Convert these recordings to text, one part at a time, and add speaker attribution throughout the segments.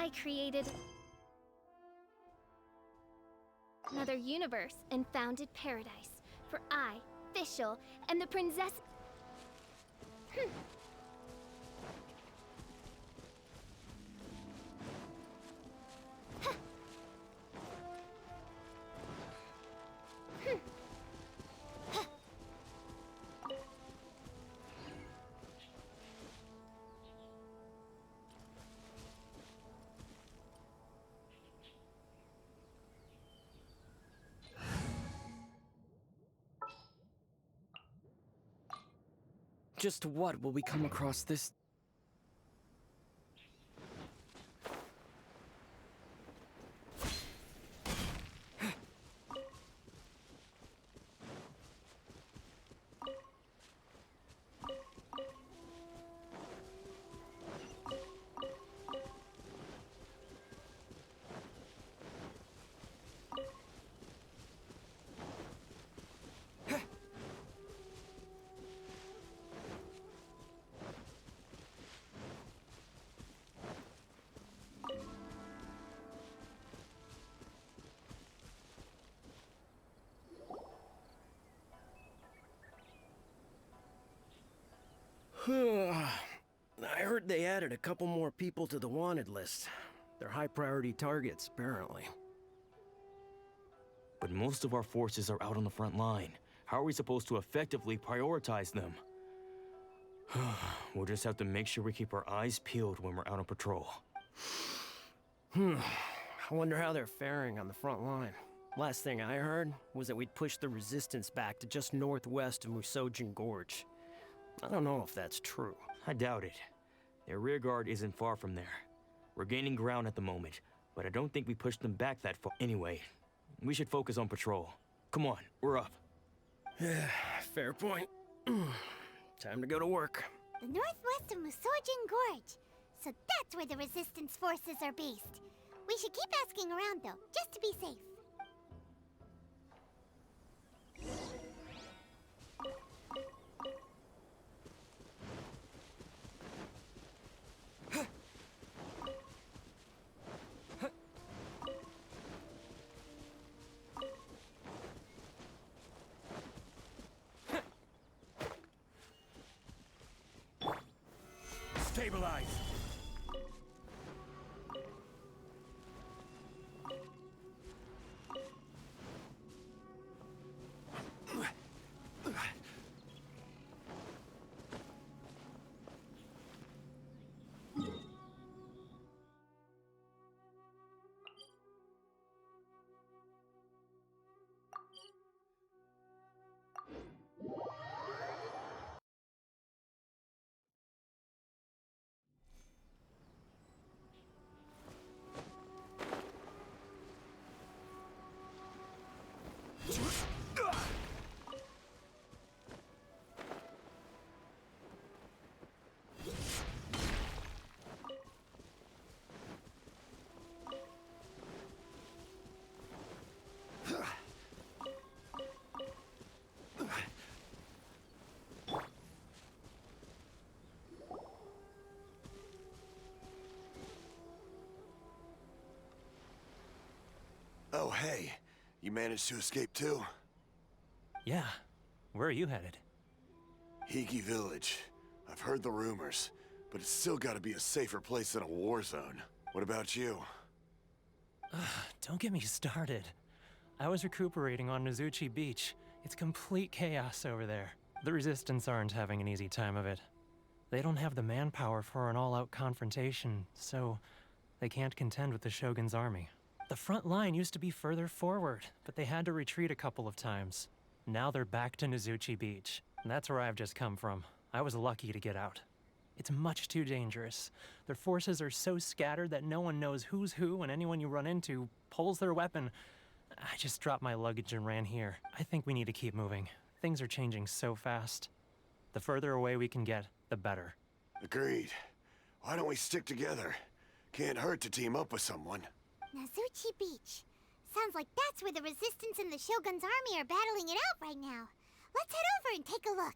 Speaker 1: I created another universe and founded paradise. For I, Fischl, and the princess...
Speaker 2: Just what will we come across this?
Speaker 3: I heard they added a couple more people to the wanted list. They're high-priority targets, apparently.
Speaker 4: But most of our forces are out on the front line. How are we supposed to effectively prioritize them? We'll just have to make sure we keep our eyes peeled when we're out on patrol.
Speaker 3: I wonder how they're faring on the front line. Last thing I heard was that we'd pushed the Resistance back to just northwest of Musojin Gorge. I don't know if that's true.
Speaker 4: I doubt it. Their rearguard isn't far from there. We're gaining ground at the moment, but I don't think we pushed them back that far. Anyway, we should focus on patrol. Come on, we're up.
Speaker 3: Yeah, fair point. Time to go to work.
Speaker 5: The northwest of Musojin Gorge. So that's where the Resistance forces are based. We should keep asking around, though, just to be safe.
Speaker 3: Stabilize!
Speaker 6: Oh, hey. You managed to escape too?
Speaker 7: Yeah. Where are you headed?
Speaker 6: Hiki Village. I've heard the rumors, but it's still gotta be a safer place than a war zone. What about you?
Speaker 7: Don't get me started. I was recuperating on Nozuchi Beach. It's complete chaos over there. The Resistance aren't having an easy time of it. They don't have the manpower for an all-out confrontation, so they can't contend with the Shogun's army. The front line used to be further forward, but they had to retreat a couple of times. Now they're back to Nozuchi Beach. That's where I've just come from. I was lucky to get out. It's much too dangerous. Their forces are so scattered that no one knows who's who, and anyone you run into pulls their weapon. I just dropped my luggage and ran here. I think we need to keep moving. Things are changing so fast. The further away we can get, the better.
Speaker 6: Agreed. Why don't we stick together? Can't hurt to team up with someone.
Speaker 5: Nozuchi Beach. Sounds like that's where the Resistance and the Shogun's army are battling it out right now. Let's head over and take a look.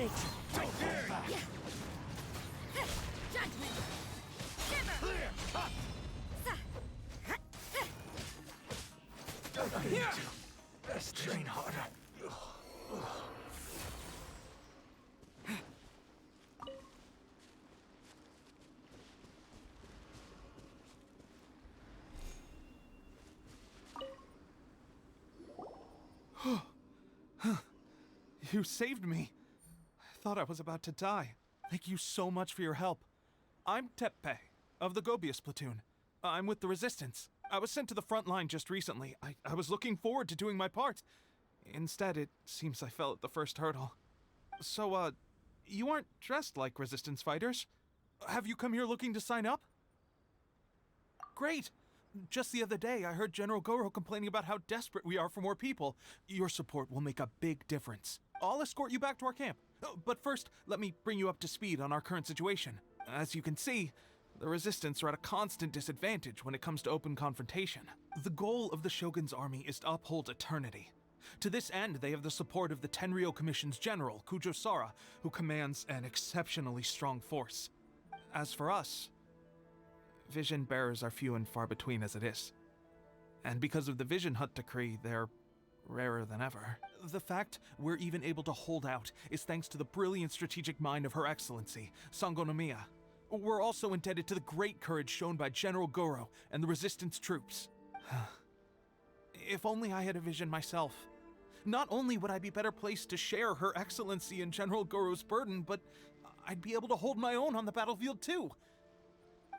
Speaker 8: it! Don't hold back!
Speaker 9: Judgment! Shiver!
Speaker 8: I need to. Let's train harder.
Speaker 10: You saved me. I thought I was about to die. Thank you so much for your help. I'm Teppei, of the Gobius platoon. I'm with the Resistance. I was sent to the front line just recently. I was looking forward to doing my part. Instead, it seems I fell at the first hurdle. So, you aren't dressed like Resistance fighters. Have you come here looking to sign up? Great! Just the other day, I heard General Goro complaining about how desperate we are for more people. Your support will make a big difference. I'll escort you back to our camp. But first, let me bring you up to speed on our current situation. As you can see, the Resistance are at a constant disadvantage when it comes to open confrontation. The goal of the Shogun's army is to uphold eternity. To this end, they have the support of the Tenryou Commission's general, Kujo Sara, who commands an exceptionally strong force. As for us, vision bearers are few and far between as it is. And because of the Vision Hut decree, they're rarer than ever. The fact we're even able to hold out is thanks to the brilliant strategic mind of Her Excellency, Sango no Miya. We're also indebted to the great courage shown by General Goro and the Resistance troops. If only I had a vision myself. Not only would I be better placed to share Her Excellency and General Goro's burden, but I'd be able to hold my own on the battlefield too.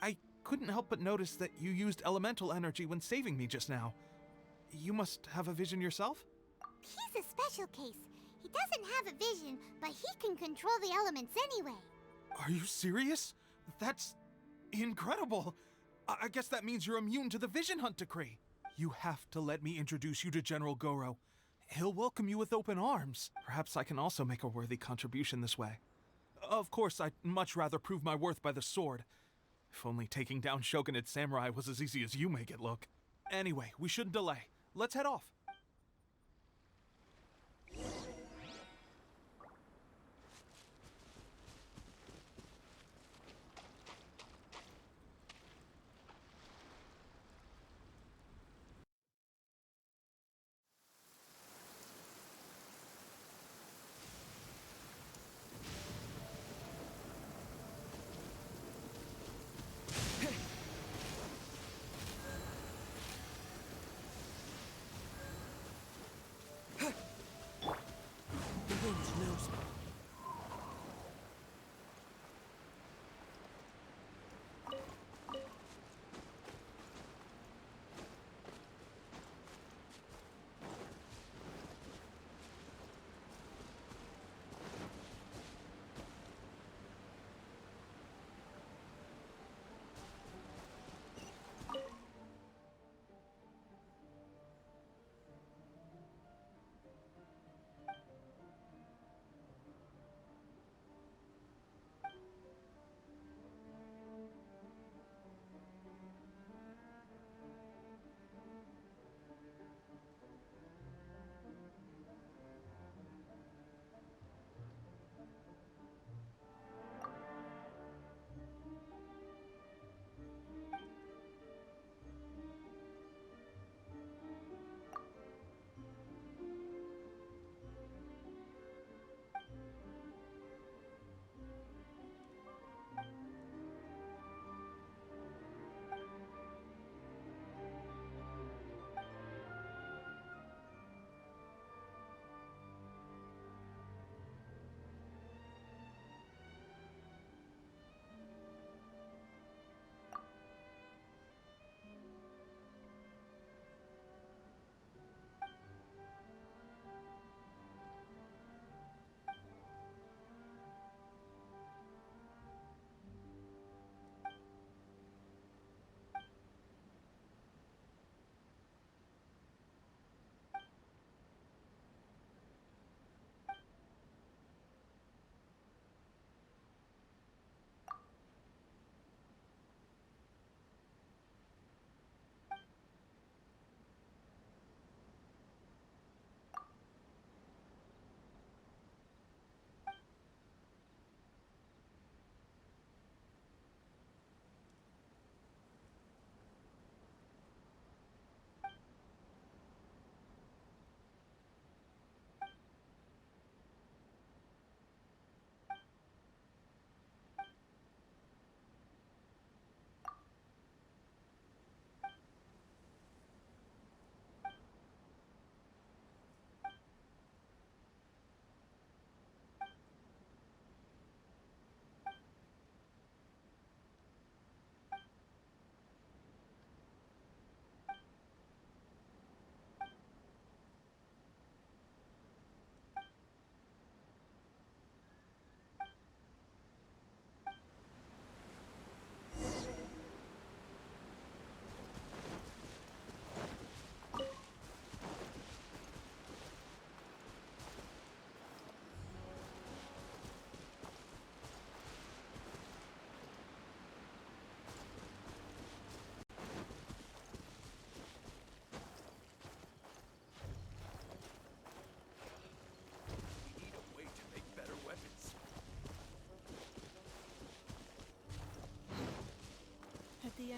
Speaker 10: I couldn't help but notice that you used elemental energy when saving me just now. You must have a vision yourself?
Speaker 5: He's a special case. He doesn't have a vision, but he can control the elements anyway.
Speaker 10: Are you serious? That's incredible. I guess that means you're immune to the Vision Hunt decree. You have to let me introduce you to General Goro. He'll welcome you with open arms. Perhaps I can also make a worthy contribution this way. Of course, I'd much rather prove my worth by the sword. If only taking down Shogunate samurai was as easy as you make it look. Anyway, we shouldn't delay. Let's head off.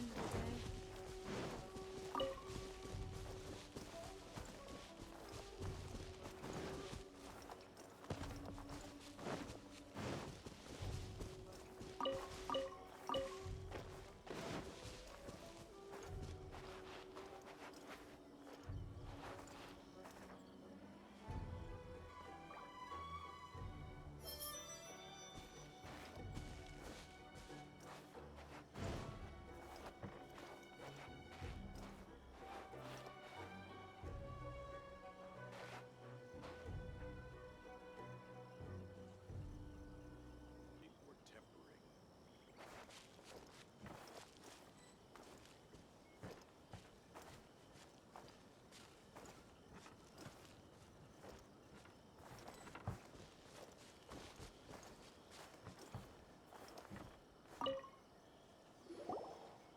Speaker 9: end of the day.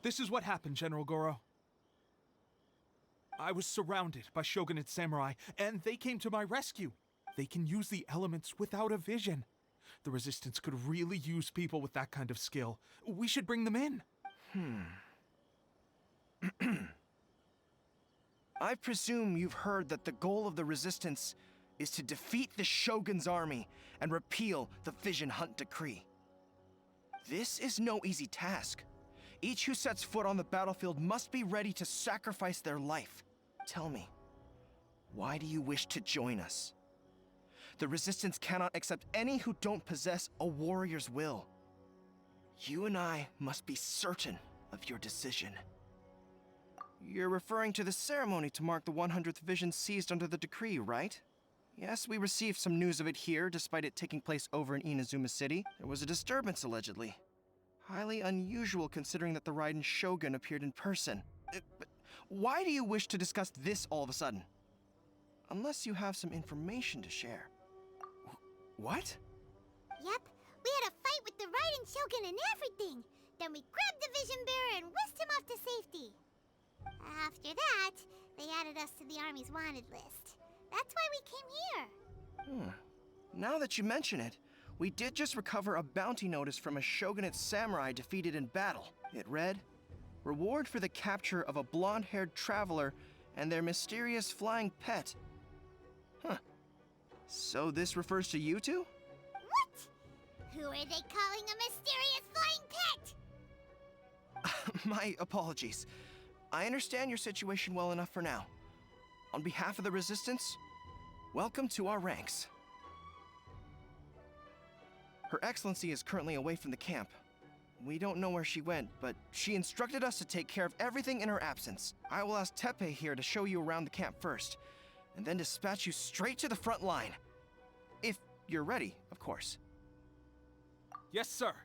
Speaker 10: This is what happened, General Goro. I was surrounded by Shogunate samurai, and they came to my rescue. They can use the elements without a vision. The Resistance could really use people with that kind of skill. We should bring them in.
Speaker 11: I presume you've heard that the goal of the Resistance is to defeat the Shogun's army and repeal the Vision Hunt Decree. This is no easy task. Each who sets foot on the battlefield must be ready to sacrifice their life. Tell me, why do you wish to join us? The Resistance cannot accept any who don't possess a warrior's will. You and I must be certain of your decision. You're referring to the ceremony to mark the 100th vision seized under the decree, right? Yes, we received some news of it here, despite it taking place over in Inazuma City. There was a disturbance, allegedly. Highly unusual considering that the Raiden Shogun appeared in person. But why do you wish to discuss this all of a sudden? Unless you have some information to share. What?
Speaker 5: Yep, we had a fight with the Raiden Shogun and everything. Then we grabbed the Vision Bearer and whisked him off to safety. After that, they added us to the Army's wanted list. That's why we came here.
Speaker 11: Now that you mention it, we did just recover a bounty notice from a Shogunate samurai defeated in battle. It read, "Reward for the capture of a blonde-haired traveler and their mysterious flying pet." So this refers to you two?
Speaker 5: What? Who are they calling a mysterious flying pet?
Speaker 11: My apologies. I understand your situation well enough for now. On behalf of the Resistance, welcome to our ranks. Her Excellency is currently away from the camp. We don't know where she went, but she instructed us to take care of everything in her absence. I will ask Teppei here to show you around the camp first, and then dispatch you straight to the front line. If you're ready, of course.
Speaker 10: Yes, sir.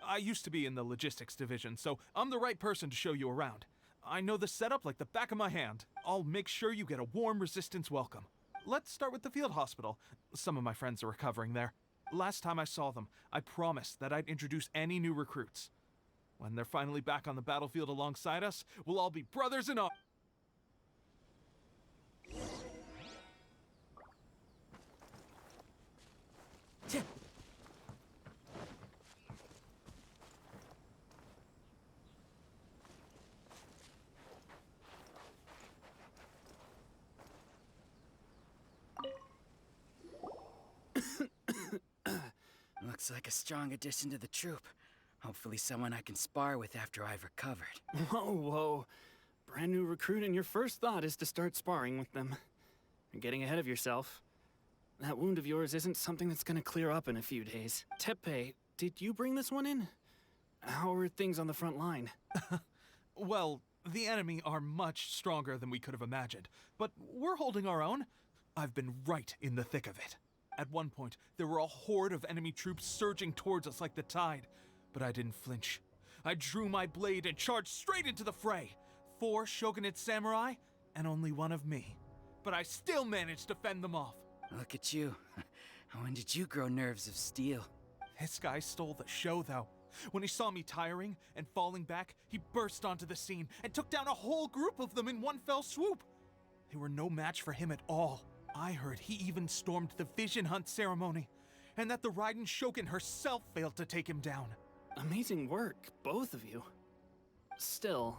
Speaker 10: I used to be in the logistics division, so I'm the right person to show you around. I know the setup like the back of my hand. I'll make sure you get a warm Resistance welcome. Let's start with the field hospital. Some of my friends are recovering there. Last time I saw them, I promised that I'd introduce any new recruits. When they're finally back on the battlefield alongside us, we'll all be brothers in arms.
Speaker 2: Looks like a strong addition to the troop. Hopefully someone I can spar with after I've recovered.
Speaker 7: Whoa. Brand new recruit and your first thought is to start sparring with them. You're getting ahead of yourself. That wound of yours isn't something that's gonna clear up in a few days. Teppei, did you bring this one in? How are things on the front line?
Speaker 10: Well, the enemy are much stronger than we could have imagined, but we're holding our own. I've been right in the thick of it. At one point, there were a horde of enemy troops surging towards us like the tide, but I didn't flinch. I drew my blade and charged straight into the fray. 4 Shogunate samurai, and only 1 of me. But I still managed to fend them off.
Speaker 2: Look at you. When did you grow nerves of steel?
Speaker 10: This guy stole the show, though. When he saw me tiring and falling back, he burst onto the scene and took down a whole group of them in one fell swoop. They were no match for him at all. I heard he even stormed the Vision Hunt ceremony, and that the Raiden Shogun herself failed to take him down.
Speaker 7: Amazing work, both of you.
Speaker 12: Still,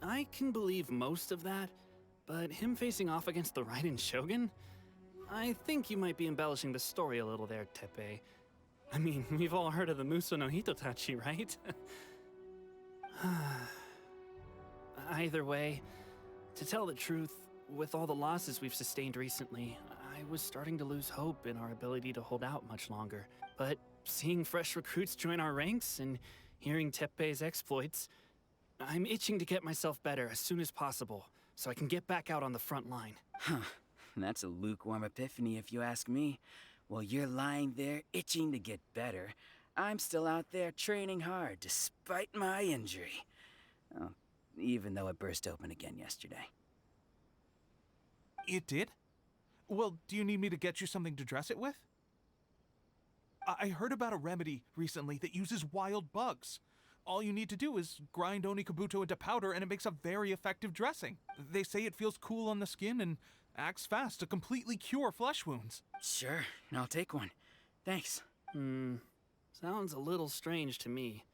Speaker 12: I can believe most of that, but him facing off against the Raiden Shogun? I think you might be embellishing the story a little there, Teppei. I mean, we've all heard of the Muso no Hitotachi, right? Either way, to tell the truth, with all the losses we've sustained recently, I was starting to lose hope in our ability to hold out much longer. But seeing fresh recruits join our ranks and hearing Teppei's exploits, I'm itching to get myself better as soon as possible, so I can get back out on the front line.
Speaker 2: Huh. That's a lukewarm epiphany if you ask me. While you're lying there itching to get better, I'm still out there training hard despite my injury. Oh, even though it burst open again yesterday.
Speaker 10: It did? Well, do you need me to get you something to dress it with? I heard about a remedy recently that uses wild bugs. All you need to do is grind Onikabuto into powder and it makes a very effective dressing. They say it feels cool on the skin and acts fast to completely cure flesh wounds.
Speaker 2: Sure, I'll take one. Thanks.
Speaker 12: Sounds a little strange to me.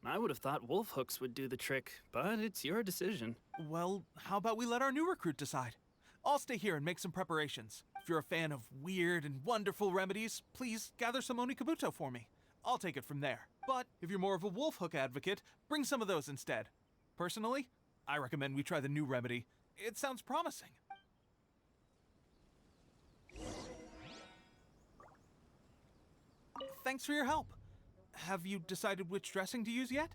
Speaker 12: I would have thought wolf hooks would do the trick, but it's your decision.
Speaker 10: Well, how about we let our new recruit decide? I'll stay here and make some preparations. If you're a fan of weird and wonderful remedies, please gather some Onikabuto for me. I'll take it from there. But if you're more of a wolf hook advocate, bring some of those instead. Personally, I recommend we try the new remedy. It sounds promising. Thanks for your help. Have you decided which dressing to use yet?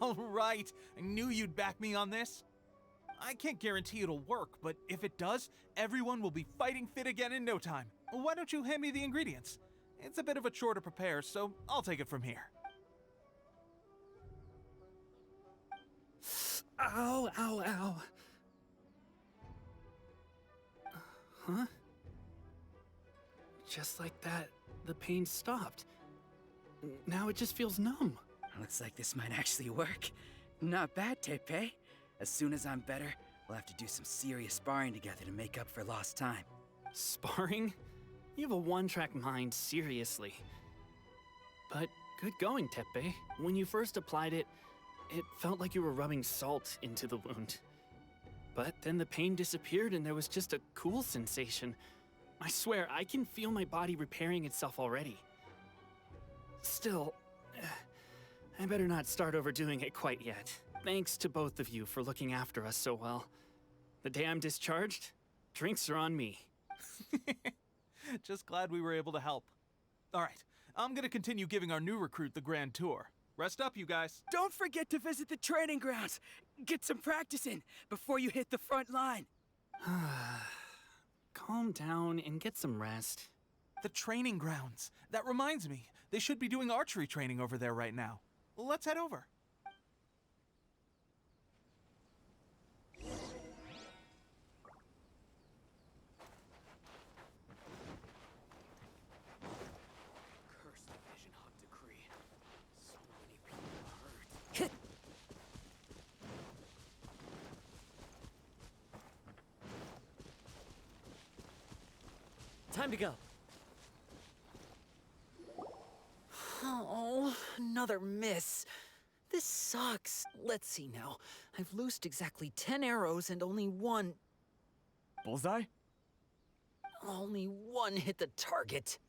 Speaker 10: All right, I knew you'd back me on this. I can't guarantee it'll work, but if it does, everyone will be fighting fit again in no time. Why don't you hand me the ingredients? It's a bit of a chore to prepare, so I'll take it from here.
Speaker 12: Ow, ow, ow. Huh? Just like that, the pain stopped. Now it just feels numb.
Speaker 2: Looks like this might actually work. Not bad, Teppei. As soon as I'm better, we'll have to do some serious sparring together to make up for lost time.
Speaker 12: Sparring? You have a one-track mind, seriously. But good going, Teppei. When you first applied it, it felt like you were rubbing salt into the wound. But then the pain disappeared and there was just a cool sensation. I swear, I can feel my body repairing itself already. Still, I better not start overdoing it quite yet. Thanks to both of you for looking after us so well. The day I'm discharged, drinks are on me.
Speaker 10: Just glad we were able to help. All right, I'm gonna continue giving our new recruit the grand tour. Rest up, you guys.
Speaker 2: Don't forget to visit the training grounds. Get some practice in before you hit the front line.
Speaker 12: Calm down and get some rest.
Speaker 10: The training grounds. That reminds me, they should be doing archery training over there right now. Let's head over.
Speaker 2: Curse the Vision Hub decree. So many people hurt.
Speaker 3: Time to go.
Speaker 13: Oh, another miss. This sucks. Let's see now. I've loosed exactly 10 arrows and only one...
Speaker 14: Bullseye?
Speaker 13: Only one hit the target.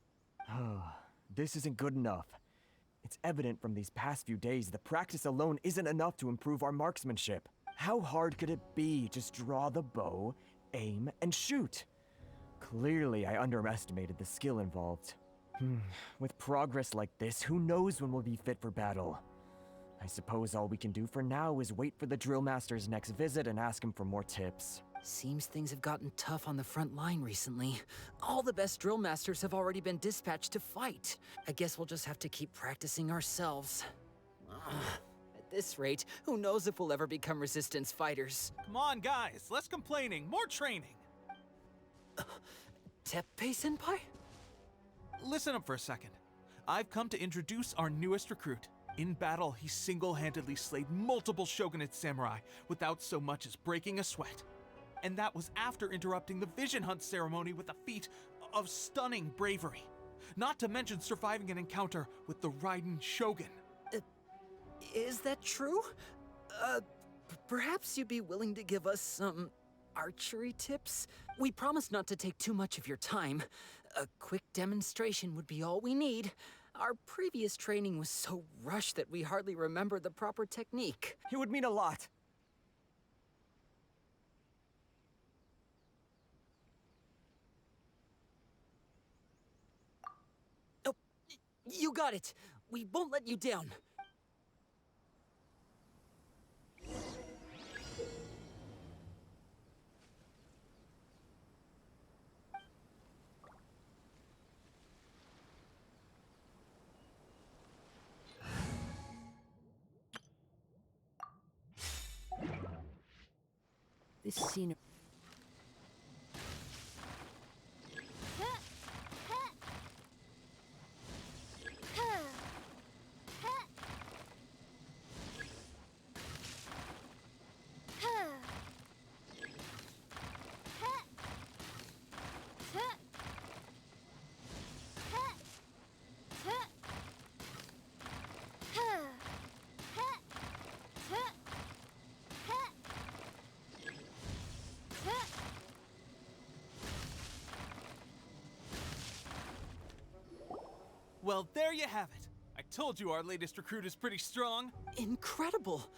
Speaker 14: This isn't good enough. It's evident from these past few days the practice alone isn't enough to improve our marksmanship. How hard could it be? Just draw the bow, aim, and shoot. Clearly, I underestimated the skill involved. With progress like this, who knows when we'll be fit for battle? I suppose all we can do for now is wait for the drill master's next visit and ask him for more tips.
Speaker 13: Seems things have gotten tough on the front line recently. All the best drill masters have already been dispatched to fight. I guess we'll just have to keep practicing ourselves. At this rate, who knows if we'll ever become resistance fighters.
Speaker 10: Come on, guys, less complaining, more training.
Speaker 13: Teppei-senpai?
Speaker 10: Listen up for a second. I've come to introduce our newest recruit. In battle, he single-handedly slayed multiple shogunate samurai without so much as breaking a sweat. And that was after interrupting the Vision Hunt ceremony with a feat of stunning bravery. Not to mention surviving an encounter with the Raiden Shogun.
Speaker 13: Is that true? Perhaps you'd be willing to give us some archery tips? We promise not to take too much of your time. A quick demonstration would be all we need. Our previous training was so rushed that we hardly remember the proper technique.
Speaker 14: It would mean a lot.
Speaker 13: Oh, you got it. We won't let you down. This scenery.
Speaker 10: Well, there you have it. I told you our latest recruit is pretty strong.
Speaker 13: Incredible!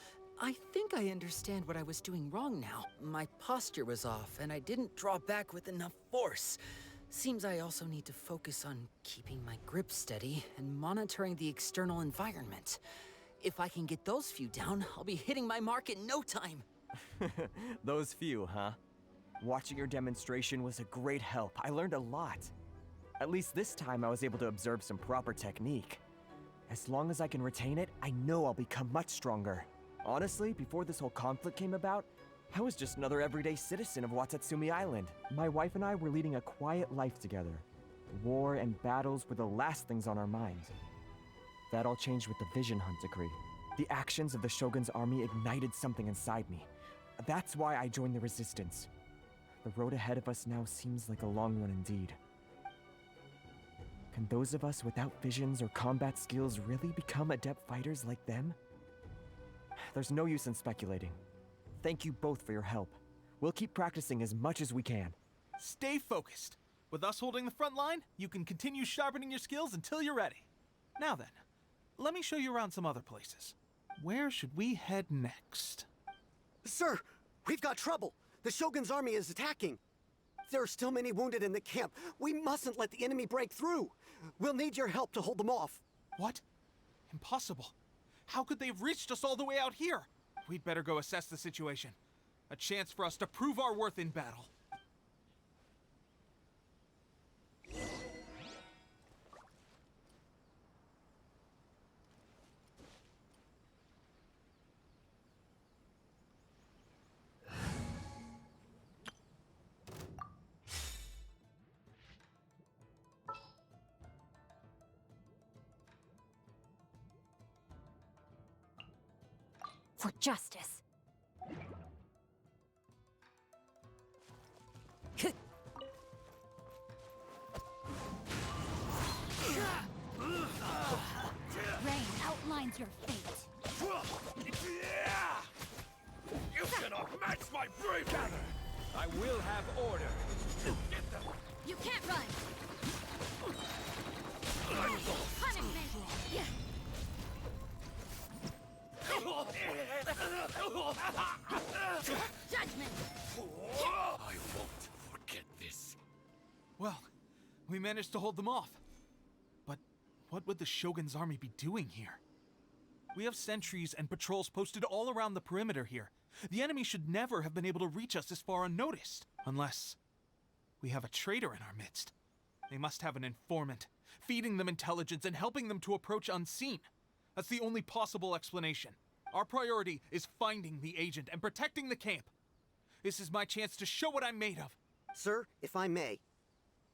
Speaker 13: I think I understand what I was doing wrong now. My posture was off, and I didn't draw back with enough force. Seems I also need to focus on keeping my grip steady and monitoring the external environment. If I can get those few down, I'll be hitting my mark in no time.
Speaker 14: Those few, huh? Watching your demonstration was a great help. I learned a lot. At least this time I was able to observe some proper technique. As long as I can retain it, I know I'll become much stronger. Honestly, before this whole conflict came about, I was just another everyday citizen of Watatsumi Island. My wife and I were leading a quiet life together. War and battles were the last things on our minds. That all changed with the Vision Hunt decree. The actions of the Shogun's army ignited something inside me. That's why I joined the Resistance. The road ahead of us now seems like a long one indeed. Can those of us without visions or combat skills really become adept fighters like them? There's no use in speculating. Thank you both for your help. We'll keep practicing as much as we can.
Speaker 10: Stay focused. With us holding the front line, you can continue sharpening your skills until you're ready. Now then, let me show you around some other places. Where should we head next?
Speaker 15: Sir, we've got trouble. The Shogun's army is attacking. There are still many wounded in the camp. We mustn't let the enemy break through. We'll need your help to hold them off.
Speaker 10: What? Impossible. How could they have reached us all the way out here? We'd better go assess the situation. A chance for us to prove our worth in battle.
Speaker 1: For justice. Rain outlines your fate.
Speaker 8: You cannot match my bravery! Gather! I will have order. Get them!
Speaker 1: You can't run. Punishment. Yeah. Judgment.
Speaker 8: I won't forget this.
Speaker 10: Well, we managed to hold them off. But what would the Shogun's army be doing here? We have sentries and patrols posted all around the perimeter here. The enemy should never have been able to reach us this far unnoticed. Unless we have a traitor in our midst. They must have an informant, feeding them intelligence and helping them to approach unseen. That's the only possible explanation. Our priority is finding the agent and protecting the camp. This is my chance to show what I'm made of.
Speaker 15: Sir, if I may,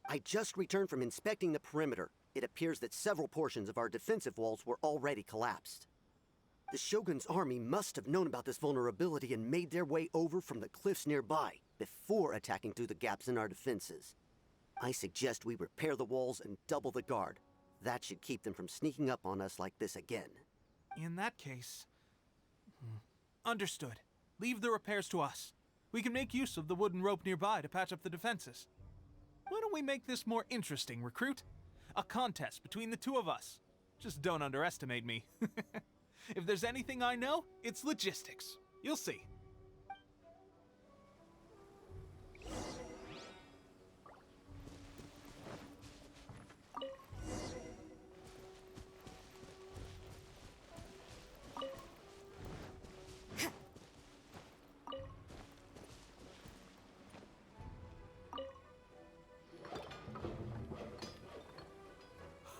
Speaker 15: I just returned from inspecting the perimeter. It appears that several portions of our defensive walls were already collapsed. The Shogun's army must have known about this vulnerability and made their way over from the cliffs nearby. before attacking through the gaps in our defenses. I suggest we repair the walls and double the guard. That should keep them from sneaking up on us like this again.
Speaker 10: In that case... Understood. Leave the repairs to us. We can make use of the wooden rope nearby to patch up the defenses. Why don't we make this more interesting, recruit? A contest between the two of us. Just don't underestimate me. If there's anything I know, it's logistics. You'll see.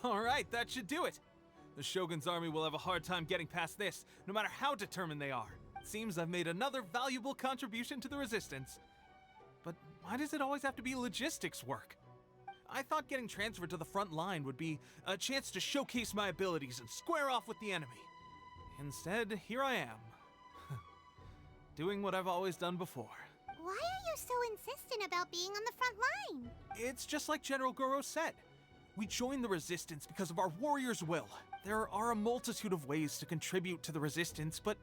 Speaker 10: Alright, that should do it. The Shogun's army will have a hard time getting past this, no matter how determined they are. It seems I've made another valuable contribution to the Resistance. But why does it always have to be logistics work? I thought getting transferred to the front line would be a chance to showcase my abilities and square off with the enemy. Instead, here I am. Doing what I've always done before.
Speaker 5: Why are you so insistent about being on the front line?
Speaker 10: It's just like General Goro said. We joined the Resistance because of our warrior's will. There are a multitude of ways to contribute to the Resistance, but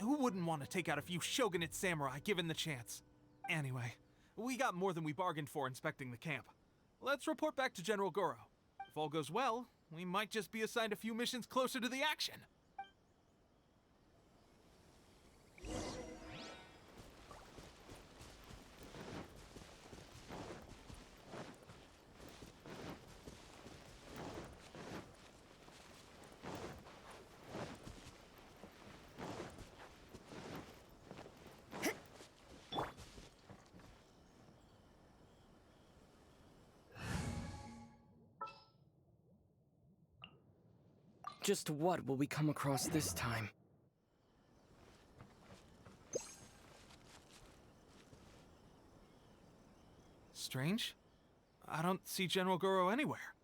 Speaker 10: who wouldn't want to take out a few shogunate samurai given the chance? Anyway, we got more than we bargained for inspecting the camp. Let's report back to General Goro. If all goes well, we might just be assigned a few missions closer to the action.
Speaker 13: Just what will we come across this time?
Speaker 10: Strange. I don't see General Goro anywhere.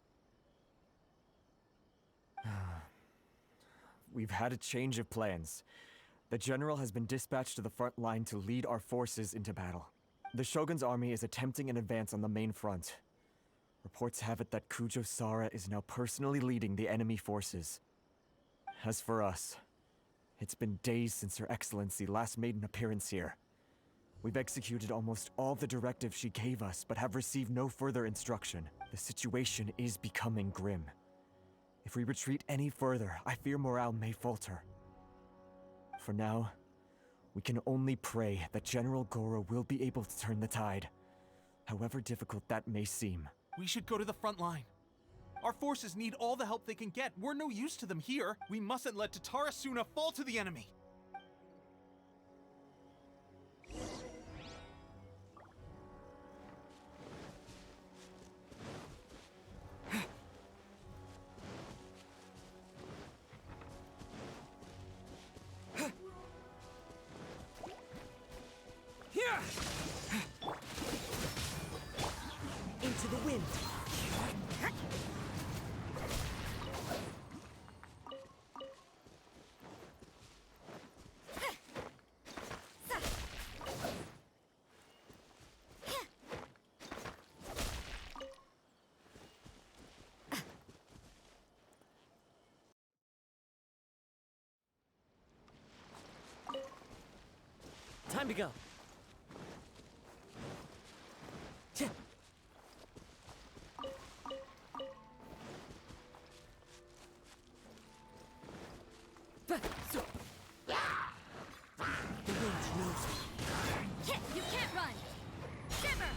Speaker 14: We've had a change of plans. The general has been dispatched to the front line to lead our forces into battle. The Shogun's army is attempting an advance on the main front. Reports have it that Kujo Sara is now personally leading the enemy forces. As for us, it's been days since Her Excellency last made an appearance here. We've executed almost all the directives she gave us, but have received no further instruction. The situation is becoming grim. If we retreat any further, I fear morale may falter. For now, we can only pray that General Goro will be able to turn the tide, however difficult that may seem.
Speaker 10: We should go to the front line. Our forces need all the help they can get. We're no use to them here. We mustn't let Tatarasuna fall to the enemy.
Speaker 13: Into the wind. Time to go. The wind knows me.
Speaker 9: You can't run! Shiver!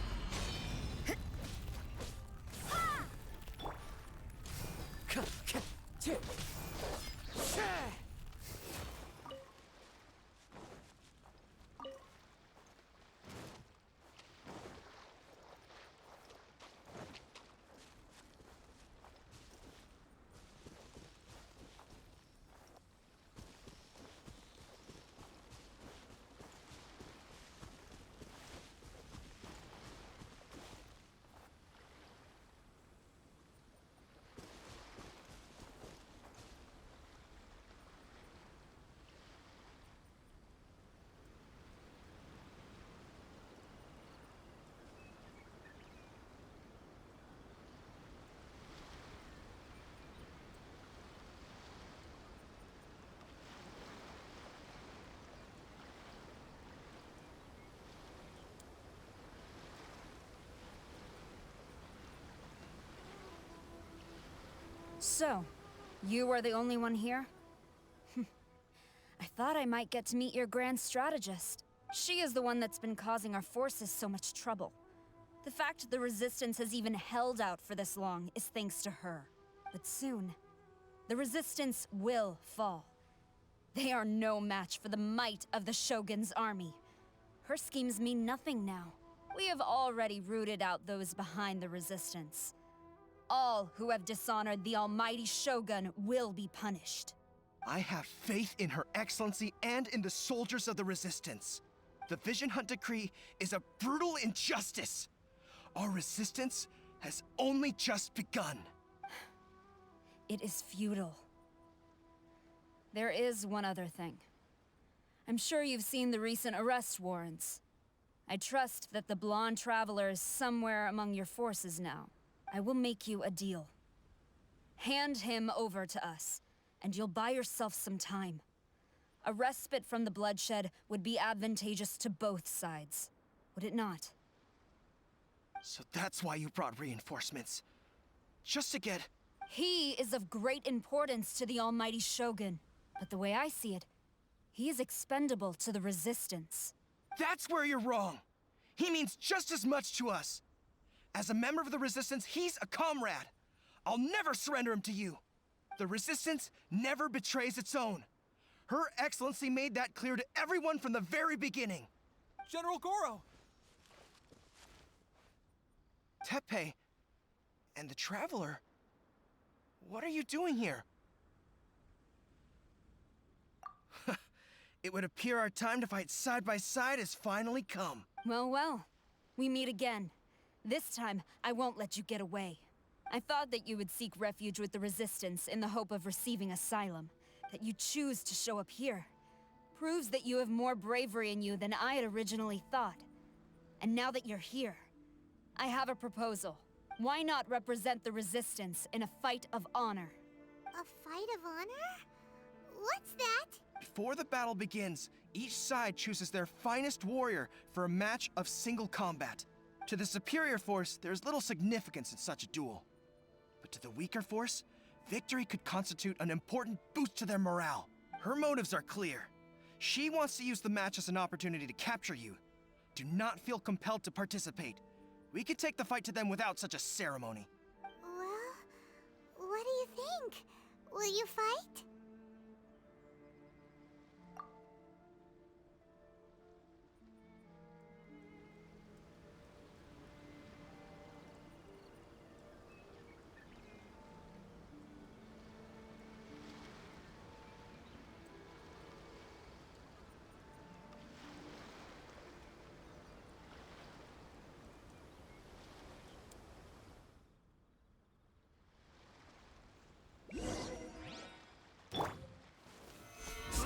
Speaker 9: So, you are the only one here? I thought I might get to meet your grand strategist. She is the one that's been causing our forces so much trouble. The fact the Resistance has even held out for this long is thanks to her. But soon, the Resistance will fall. They are no match for the might of the Shogun's army. Her schemes mean nothing now. We have already rooted out those behind the Resistance. All who have dishonored the almighty Shogun will be punished.
Speaker 11: I have faith in Her Excellency and in the soldiers of the Resistance. The Vision Hunt Decree is a brutal injustice. Our resistance has only just begun.
Speaker 9: It is futile. There is one other thing. I'm sure you've seen the recent arrest warrants. I trust that the blonde traveler is somewhere among your forces now. I will make you a deal. Hand him over to us, and you'll buy yourself some time. A respite from the bloodshed would be advantageous to both sides, would it not?
Speaker 11: So that's why you brought reinforcements. Just to get...
Speaker 9: He is of great importance to the almighty Shogun. But the way I see it, he is expendable to the Resistance.
Speaker 11: That's where you're wrong. He means just as much to us. As a member of the Resistance, he's a comrade. I'll never surrender him to you. The Resistance never betrays its own. Her Excellency made that clear to everyone from the very beginning.
Speaker 10: General Goro!
Speaker 11: Teppei and the Traveler, what are you doing here? It would appear our time to fight side by side has finally come.
Speaker 9: Well, well. We meet again. This time, I won't let you get away. I thought that you would seek refuge with the Resistance in the hope of receiving asylum. That you choose to show up here proves that you have more bravery in you than I had originally thought. And now that you're here, I have a proposal. Why not represent the Resistance in a fight of honor?
Speaker 5: A fight of honor? What's that?
Speaker 11: Before the battle begins, each side chooses their finest warrior for a match of single combat. To the superior force, there's little significance in such a duel. But to the weaker force, victory could constitute an important boost to their morale. Her motives are clear. She wants to use the match as an opportunity to capture you. Do not feel compelled to participate. We can take the fight to them without such a ceremony.
Speaker 5: Well, what do you think? Will you fight?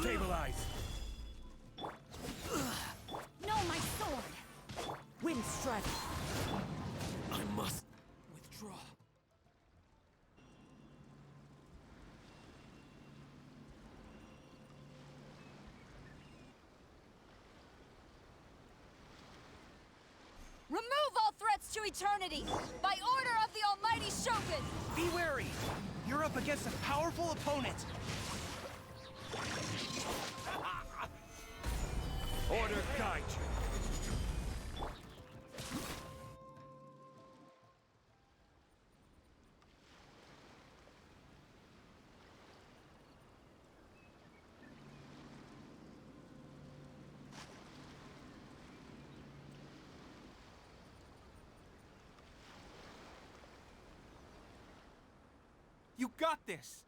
Speaker 8: Stabilize!
Speaker 9: No, my sword!
Speaker 13: Wind strike!
Speaker 8: I must withdraw.
Speaker 9: Remove all threats to eternity! By order of the almighty Shogun!
Speaker 11: Be wary! You're up against a powerful opponent!
Speaker 8: Order guide you.
Speaker 10: You got this!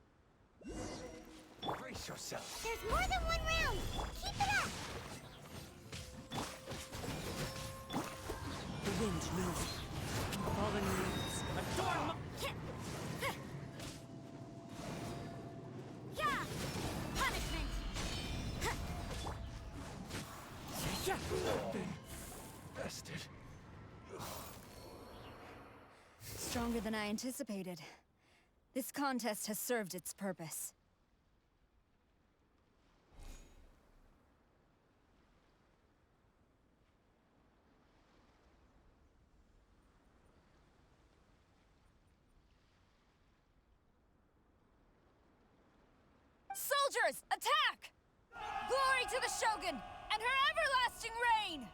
Speaker 8: Brace yourself.
Speaker 5: There's more than one round! Keep it up!
Speaker 13: The wind knows. Fallen leaves.
Speaker 9: Adorn! Yeah! Punishment!
Speaker 8: Bested.
Speaker 9: Stronger than I anticipated. This contest has served its purpose. Soldiers, attack! Glory to the Shogun and her everlasting reign!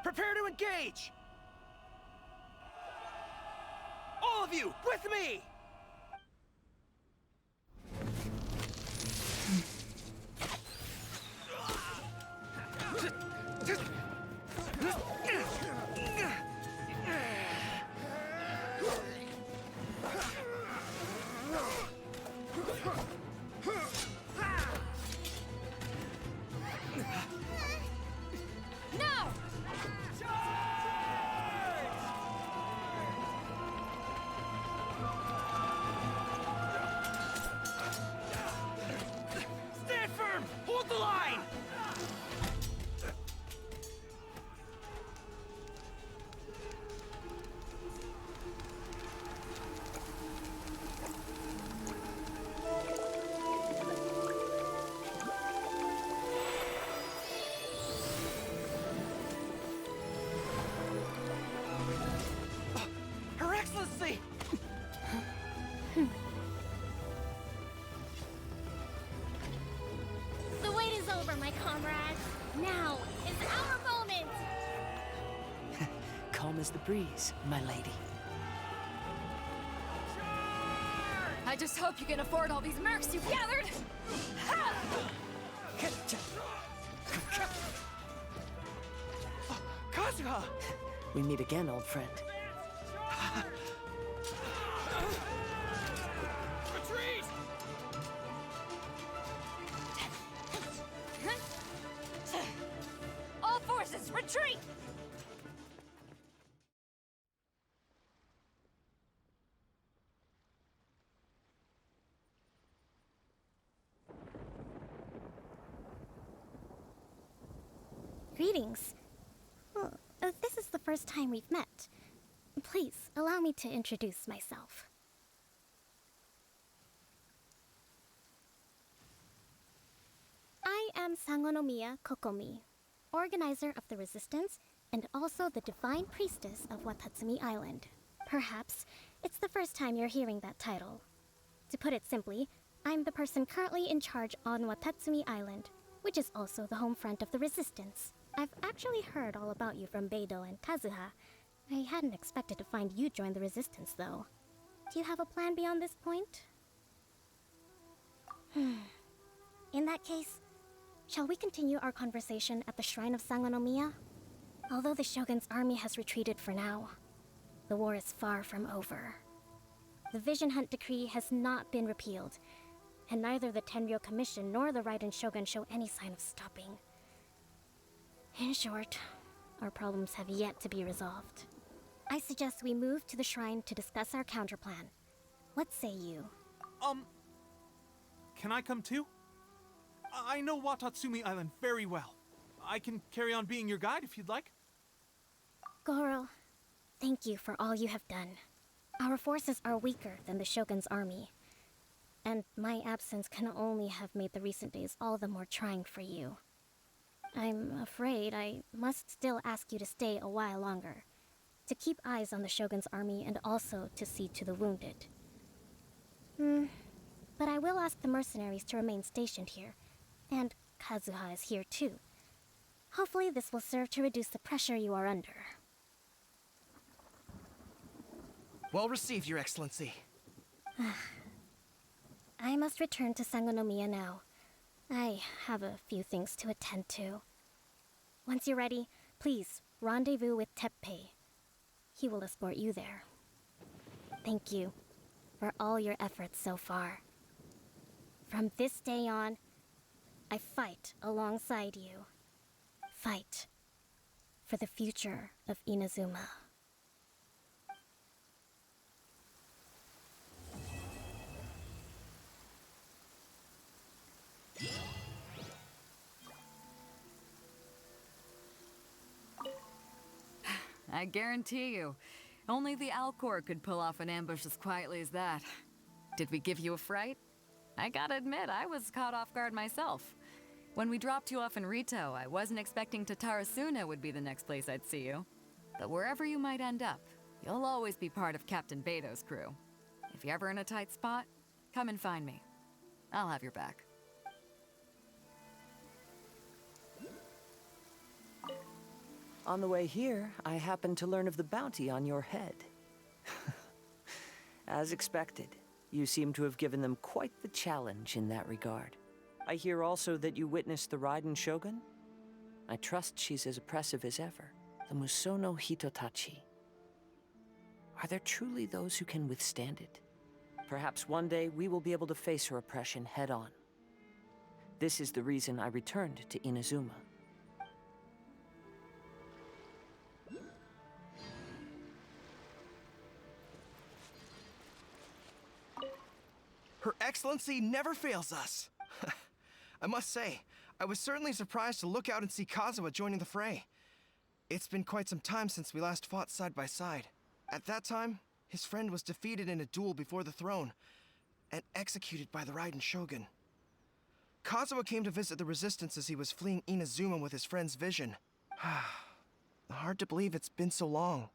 Speaker 11: Prepare to engage! All of you, with me!
Speaker 9: Now!
Speaker 11: Stand firm! Hold the line! Her Excellency!
Speaker 1: The wait is over, my comrades. Now is our moment.
Speaker 13: Calm as the breeze, my lady.
Speaker 9: I just hope you can afford all these mercs you've gathered! Ha!
Speaker 11: Kazuha!
Speaker 13: We meet again, old friend.
Speaker 8: Retreat!
Speaker 9: All forces, retreat!
Speaker 1: Greetings. Well, this is the first time we've met. Please, allow me to introduce myself. I am Sangonomiya Kokomi, organizer of the Resistance and also the Divine Priestess of Watatsumi Island. Perhaps it's the first time you're hearing that title. To put it simply, I'm the person currently in charge on Watatsumi Island, which is also the home front of the Resistance. I've actually heard all about you from Beidou and Kazuha. I hadn't expected to find you join the Resistance, though. Do you have a plan beyond this point? In that case, shall we continue our conversation at the Shrine of Sangonomiya? Although the Shogun's army has retreated for now, the war is far from over. The Vision Hunt Decree has not been repealed, and neither the Tenryo Commission nor the Raiden Shogun show any sign of stopping. In short, our problems have yet to be resolved. I suggest we move to the shrine to discuss our counterplan. What say you?
Speaker 10: Can I come too? I know Watatsumi Island very well. I can carry on being your guide if you'd like.
Speaker 1: Goro, thank you for all you have done. Our forces are weaker than the Shogun's army, and my absence can only have made the recent days all the more trying for you. I'm afraid I must still ask you to stay a while longer, to keep eyes on the Shogun's army and also to see to the wounded. But I will ask the mercenaries to remain stationed here, and Kazuha is here too. Hopefully this will serve to reduce the pressure you are under.
Speaker 11: Well received, Your Excellency.
Speaker 1: I must return to Sangonomiya now. I have a few things to attend to. Once you're ready, please rendezvous with Teppei. He will escort you there. Thank you for all your efforts so far. From this day on, I fight alongside you. Fight for the future of Inazuma.
Speaker 16: I guarantee you, only the Alcor could pull off an ambush as quietly as that. Did we give you a fright? I gotta admit, I was caught off guard myself. When we dropped you off in Rito, I wasn't expecting Tatarasuna would be the next place I'd see you. But wherever you might end up, you'll always be part of Captain Beidou's crew. If you're ever in a tight spot, Come and find me. I'll have your back.
Speaker 17: On the way here, I happened to learn of the bounty on your head. As expected, you seem to have given them quite the challenge in that regard. I hear also that you witnessed the Raiden Shogun? I trust she's as oppressive as ever. The Musono Hitotachi. Are there truly those who can withstand it? Perhaps one day we will be able to face her oppression head-on. This is the reason I returned to Inazuma.
Speaker 11: Her Excellency never fails us. I must say, I was certainly surprised to look out and see Kazuha joining the fray. It's been quite some time since we last fought side by side. At that time, his friend was defeated in a duel before the throne and executed by the Raiden Shogun. Kazuha came to visit the Resistance as he was fleeing Inazuma with his friend's vision. Hard to believe it's been so long.